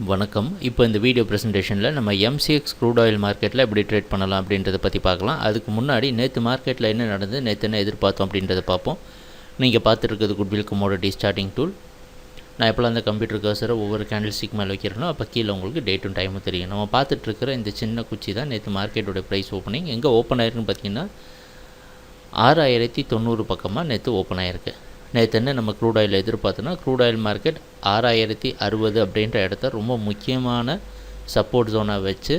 வணக்கம். இப்போ இந்த வீடியோ ப்ரெசன்டேஷனில் நம்ம எம்சிஎக்ஸ் க்ரூட் ஆயில் மார்க்கெட்டில் எப்படி ட்ரேட் பண்ணலாம் அப்படின்றத பற்றி பார்க்கலாம். அதுக்கு முன்னாடி நேற்று மார்க்கெட்டில் என்ன நடந்தது, நேற்று என்ன எதிர்பார்த்தோம் அப்படின்றத பார்ப்போம். நீங்கள் பார்த்துருக்கிறது குட்வில் கமோடிட்டி ஸ்டார்டிங் டூல். நான் எப்போலாம் அந்த கம்ப்யூட்டர் கர்சரை ஒவ்வொரு கேண்டில் ஸ்டிக் மேலே வைக்கிறேனோ அப்போ கீழே உங்களுக்கு டேட்டும் டைமும் தெரியும். நம்ம பார்த்துட்ருக்கிற இந்த சின்ன குச்சி தான் நேற்று மார்க்கெட்டோட ப்ரைஸ் ஓப்பனிங். எங்கே ஓப்பன் ஆயிருக்குன்னு பார்த்தீங்கன்னா 6090 பக்கமாக நேற்று ஓப்பன் ஆயிருக்கு. நேற்று என்ன நம்ம க்ரூட் ஆயில் எதிர்பார்த்தோன்னா, க்ரூட் ஆயில் மார்க்கெட் 6060 அப்படின்ற இடத்த ரொம்ப முக்கியமான சப்போர்ட் ஜோனாக வச்சு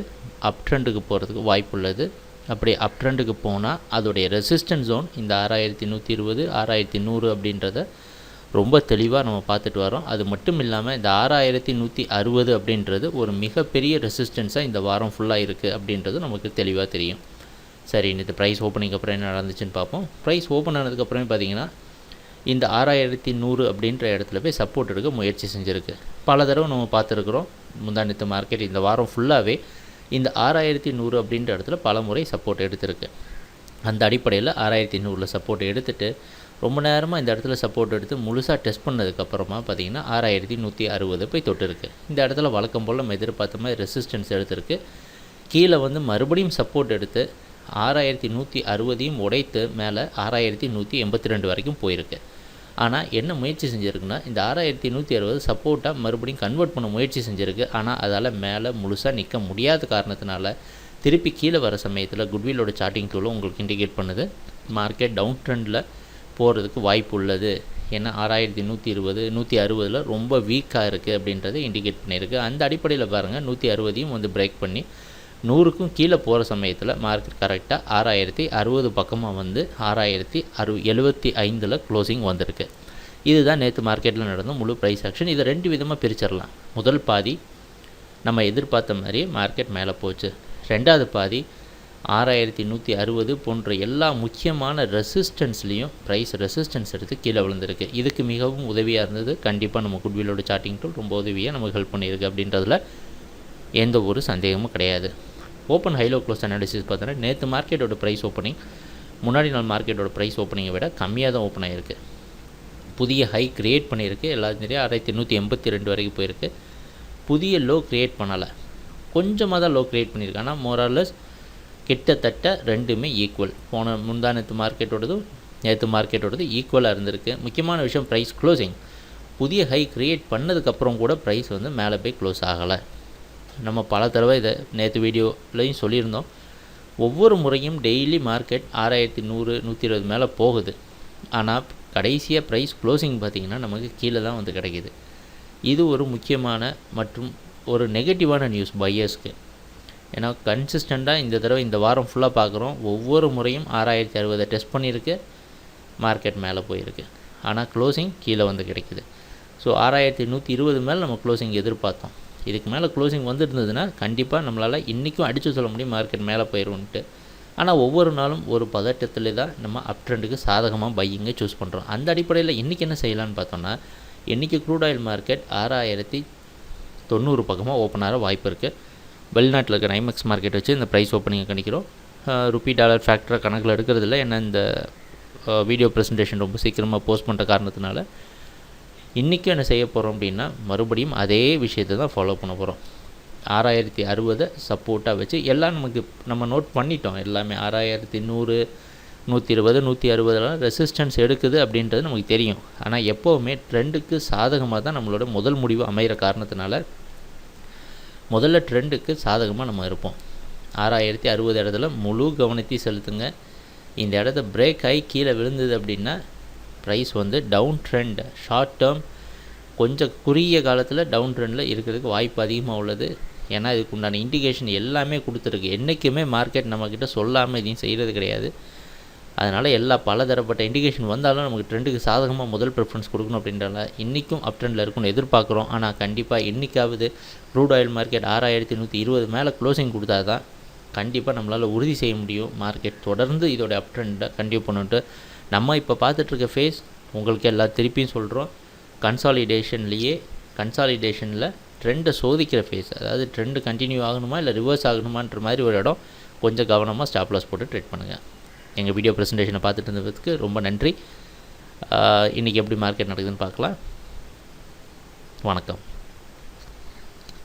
அப் ட்ரெண்டுக்கு போகிறதுக்கு வாய்ப்பு உள்ளது. அப்படி அப் ட்ரெண்டுக்கு போனால் அதோடைய ரெசிஸ்டன்ஸ் ஜோன் இந்த 6120 6100 அப்படின்றத ரொம்ப தெளிவாக நம்ம பார்த்துட்டு வரோம். அது மட்டும் இல்லாமல் இந்த 6160 அப்படின்றது ஒரு மிகப்பெரிய ரெசிஸ்டன்ஸாக இந்த வாரம் ஃபுல்லாக இருக்குது அப்படின்றது நமக்கு தெளிவாக தெரியும். சரி, இந்த ப்ரைஸ் ஓப்பனிங் அப்புறம் என்ன நடந்துச்சுன்னு பார்ப்போம். ப்ரைஸ் ஓப்பன் ஆனதுக்கப்புறமே பார்த்தீங்கன்னா இந்த 6100 அப்படின்ற இடத்துல போய் சப்போர்ட் எடுக்க முயற்சி செஞ்சுருக்கு. பல தடவை நம்ம பார்த்துருக்குறோம். முந்தானத்து மார்க்கெட் இந்த வாரம் ஃபுல்லாகவே இந்த 6100 அப்படின்ற இடத்துல பல முறை சப்போர்ட் எடுத்திருக்கு. அந்த அடிப்படையில் 6100 சப்போர்ட் எடுத்துகிட்டு ரொம்ப நேரமாக இந்த இடத்துல சப்போர்ட் எடுத்து முழுசாக டெஸ்ட் பண்ணதுக்கப்புறமா பார்த்திங்கன்னா 6160 போய் தொட்டுருக்கு. இந்த இடத்துல வழக்கம் போல் நம்ம எதிர்பார்த்த மாதிரி ரெசிஸ்டன்ஸ் எடுத்திருக்கு. கீழே மறுபடியும் சப்போர்ட் எடுத்து 6160 உடைத்து மேலே 6182 வரைக்கும் போயிருக்கு. ஆனால் என்ன முயற்சி செஞ்சுருக்குன்னா, இந்த 6160 சப்போர்ட்டாக மறுபடியும் கன்வெர்ட் பண்ண முயற்சி செஞ்சுருக்கு. ஆனால் அதால் மேலே முழுசாக நிற்க முடியாத காரணத்தினால திருப்பி கீழே வர சமயத்தில் குட்வில்லோட சார்ட்டிங் டூலும் உங்களுக்கு இண்டிகேட் பண்ணுது மார்க்கெட் டவுன் ட்ரெண்டில் போகிறதுக்கு வாய்ப்பு உள்ளது. ஏன்னா 6120 160 ரொம்ப வீக்காக இருக்குது அப்படின்றத இண்டிகேட் பண்ணியிருக்கு. அந்த அடிப்படையில் பாருங்கள், 160 பிரேக் பண்ணி 100க்கும் கீழே போகிற சமயத்தில் மார்க்கெட் கரெக்டாக 6060 பக்கமாக 6075 க்ளோசிங் வந்திருக்கு. இதுதான் நேற்று மார்க்கெட்டில் நடந்த முழு ப்ரைஸ் ஆக்ஷன். இதை ரெண்டு விதமாக பிரிச்சிடலாம். முதல் பாதி நம்ம எதிர்பார்த்த மாதிரியே மார்க்கெட் மேலே போச்சு. ரெண்டாவது பாதி 6160 போன்ற எல்லா முக்கியமான ரெசிஸ்டன்ஸ்லேயும் ப்ரைஸ் ரெசிஸ்டன்ஸ் எடுத்து கீழே விழுந்திருக்கு. இதுக்கு மிகவும் உதவியாக இருந்தது. கண்டிப்பாக நம்ம குட்வில்லோட சார்ட்டிங் டூல் ரொம்ப உதவியாக நமக்கு ஹெல்ப் பண்ணியிருக்கு அப்படின்றதுல எந்த ஒரு சந்தேகமும் கிடையாது. ஓப்பன் ஹைலோ க்ளோஸ் அனாலிசிஸ் பார்த்தோன்னா நேற்று மார்க்கெட்டோட ப்ரைஸ் ஓப்பனிங் முன்னாடி நாள் மார்க்கெட்டோட ப்ரைஸ் ஓப்பனிங்கை விட கம்மியாக தான் ஓப்பன் ஆகிருக்கு. புதிய ஹை க்ரியேட் பண்ணியிருக்கு. எல்லாத்தையும் தெரியும், 6182 வரைக்கும் போயிருக்கு. புதிய லோ க்ரியேட் பண்ணலை, கொஞ்சமாக தான் லோ க்ரியேட் பண்ணியிருக்கு. ஆனால் மோரார்லெஸ் கிட்டத்தட்ட ரெண்டுமே ஈக்குவல். முந்தானத்து மார்க்கெட்டோடதும் நேற்று மார்க்கெட்டோடது ஈக்குவலாக இருந்திருக்கு. முக்கியமான விஷயம் ப்ரைஸ் க்ளோசிங். புதிய ஹை க்ரியேட் பண்ணதுக்கப்புறம் கூட ப்ரைஸ் மேலே போய் க்ளோஸ் ஆகலை. நம்ம பல தடவை இதை நேற்று வீடியோலையும் சொல்லியிருந்தோம். ஒவ்வொரு முறையும் டெய்லி மார்க்கெட் 6100 120 மேலே போகுது. ஆனால் கடைசியாக ப்ரைஸ் க்ளோசிங் பார்த்திங்கன்னா நமக்கு கீழே தான் கிடைக்கிது. இது ஒரு முக்கியமான மற்றும் ஒரு நெகட்டிவான நியூஸ் பையர்ஸ்க்கு. ஏன்னா கன்சிஸ்டண்ட்டாக இந்த தடவை இந்த வாரம் ஃபுல்லாக பார்க்குறோம். ஒவ்வொரு முறையும் 6060 டெஸ்ட் பண்ணியிருக்கு, மார்க்கெட் மேலே போயிருக்கு. ஆனால் க்ளோசிங் கீழே கிடைக்கிது. ஸோ 6120 மேலே நம்ம க்ளோசிங் எதிர்பார்த்தோம். இதுக்கு மேலே க்ளோசிங் வந்துருந்ததுன்னா கண்டிப்பாக நம்மளால் இன்றைக்கும் அடித்து சொல்ல முடியும் மார்க்கெட் மேலே போயிடும்ன்ட்டு. ஆனால் ஒவ்வொரு நாளும் ஒரு பதட்டத்தில் தான் நம்ம அப் ட்ரெண்டுக்கு சாதகமாக பையிங்கை சூஸ் பண்ணுறோம். அந்த அடிப்படையில் இன்றைக்கி என்ன செய்யலான்னு பார்த்தோன்னா, இன்றைக்கி க்ரூட் ஆயில் மார்க்கெட் 6090 பக்கமாக ஓப்பன் ஆகிற வாய்ப்பு இருக்குது. வெளிநாட்டில் இருக்கிற ஐமெக்ஸ் மார்க்கெட் வச்சு இந்த ப்ரைஸ் ஓப்பனிங்கை கணிக்கிறோம். ருப்பி டாலர் ஃபேக்டரை கணக்கில் எடுக்கிறதில்ல. ஏன்னா இந்த வீடியோ ப்ரெசன்டேஷன் ரொம்ப சீக்கிரமாக போஸ்ட் பண்ணுற காரணத்தினால இன்றைக்கும் என்ன செய்ய போகிறோம் அப்படின்னா, மறுபடியும் அதே விஷயத்தை தான் ஃபாலோ பண்ண போகிறோம். 6060 சப்போர்ட்டாக வச்சு எல்லாம் நம்ம நோட் பண்ணிட்டோம். எல்லாமே 6100 120 160 ரெசிஸ்டன்ஸ் எடுக்குது அப்படின்றது நமக்கு தெரியும். ஆனால் எப்போவுமே ட்ரெண்டுக்கு சாதகமாக தான் நம்மளோட முதல் முடிவு அமைகிற காரணத்தினால முதல்ல ட்ரெண்டுக்கு சாதகமாக நம்ம இருப்போம். 6060 இடத்துல முழு கவனத்தையும் செலுத்துங்க. இந்த இடத்த பிரேக் ஆகி கீழே விழுந்தது அப்படின்னா price down trend short term கொஞ்சம் குறுகிய காலத்தில் டவுன் ட்ரெண்டில் இருக்கிறதுக்கு வாய்ப்பு அதிகமாக உள்ளது. ஏன்னா இதுக்கு உண்டான இண்டிகேஷன் எல்லாமே கொடுத்துருக்கு. என்றைக்குமே மார்க்கெட் நம்மக்கிட்ட சொல்லாமல் இதையும் செய்கிறது கிடையாது. அதனால் பல தரப்பட்ட இண்டிகேஷன் வந்தாலும் நமக்கு ட்ரெண்டுக்கு சாதகமாக முதல் ப்ரிஃபரன்ஸ் கொடுக்கணும் அப்படின்றனால இன்றைக்கும் அப் ட்ரெண்டில் இருக்குன்னு எதிர்பார்க்குறோம். ஆனால் கண்டிப்பாக இன்றைக்காவது க்ரூட் ஆயில் மார்க்கெட் 6120 மேலே க்ளோசிங் கொடுத்தா தான் கண்டிப்பாக நம்மளால் உறுதி செய்ய முடியும் மார்க்கெட் தொடர்ந்து இதோட அப் ட்ரெண்டை கண்டினியூ பண்ணிட்டு. நம்ம இப்போ பார்த்துட்ருக்க ஃபேஸ் உங்களுக்கு திருப்பியும் சொல்கிறோம், கன்சாலிடேஷனில் ட்ரெண்டை சோதிக்கிற ஃபேஸ். அதாவது ட்ரெண்டு கண்டினியூ ஆகணுமா இல்லை ரிவர்ஸ் ஆகணுமான்ற மாதிரி ஒரு இடம். கொஞ்சம் கவனமாக ஸ்டாப் லாஸ் போட்டு ட்ரேட் பண்ணுங்கள். எங்கள் வீடியோ ப்ரெசன்டேஷனை பார்த்துட்டு இருந்ததுக்கு ரொம்ப நன்றி. இன்றைக்கி எப்படி மார்க்கெட் நடக்குதுன்னு பார்க்கலாம். வணக்கம்.